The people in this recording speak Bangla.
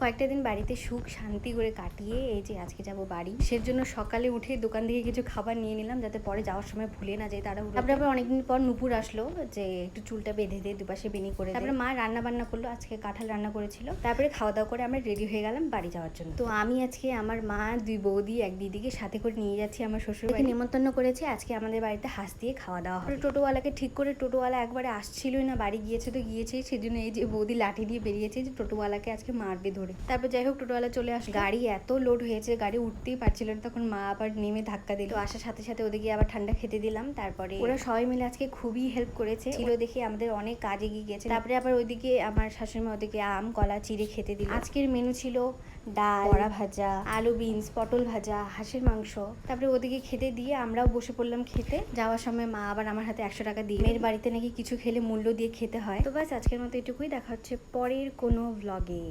কয়েকটা দিন বাড়িতে সুখ শান্তি করে কাটিয়ে এই যে আজকে যাব বাড়ি। সের জন্য সকালে উঠে দোকান থেকে কিছু খাবার নিয়ে নিলাম, যাতে পরে যাওয়ার সময় ভুলে না যাই তারা। তারপরে আবার অনেকদিন পর নুপুর আসলো যে একটু চুলটা বেঁধে দিয়ে দুপাশে বেনি করে। তারপরে মা রান্না বান্না করলো, আজকে কাঁঠাল রান্না করেছিল। তারপরে খাওয়া দাওয়া করে আমরা রেডি হয়ে গেলাম বাড়ি যাওয়ার জন্য। তো আমি আজকে আমার মা, দুই বৌদি, এক দিদিকে সাথে করে নিয়ে যাচ্ছি আমার শ্বশুর বাড়ি। নিমন্ত্রণ করেছে আজকে আমাদের বাড়িতে হাঁস দিয়ে খাওয়া দাওয়া হবে। টোটোওয়ালাকে ঠিক করে, টোটোওয়ালা একবারে আসছিলই না, বাড়ি গিয়েছে তো গিয়েছেই, সেজন্য এই যে বৌদি লাঠি দিয়ে বেরিয়েছে যে টোটোওয়ালাকে আজকে মারবে ধরে। তারপর যাই হোক টোটোওয়ালা চলে আসলো। গাড়ি এত লোড হয়েছে, গাড়ি উঠতেই পারছিল না, তখন মা আবার নেমে ধাক্কা দিল। তো আসার সাথে সাথে ওদিকে আবার ঠান্ডা খেতে দিলাম। তারপরে ওরা সবাই মিলে আজকে খুবই হেল্প করেছে, ছিল দেখে আমাদের অনেক কাজ এগিয়ে গেছে। তারপরে আবার ওইদিকে আমার শাশুড়ি মা ওদিকে আম কলা চিড়ে খেতে দিল। আজকের মেনু ছিল ডাল, বড়া ভাজা, আলু বিনস, পটল ভাজা, হাঁসের মাংস। তারপরে ওদিকে খেতে দিয়ে আমরাও বসে পড়লাম খেতে। যাওয়ার সময় মা আবার আমার হাতে 100 টাকা দিয়ে, মেয়ের বাড়িতে নাকি কিছু খেলে মূল্য দিয়ে খেতে হয়। তো ব্যাস আজকের মতো এটুকুই, দেখা হচ্ছে পরের কোনো ভ্লগে।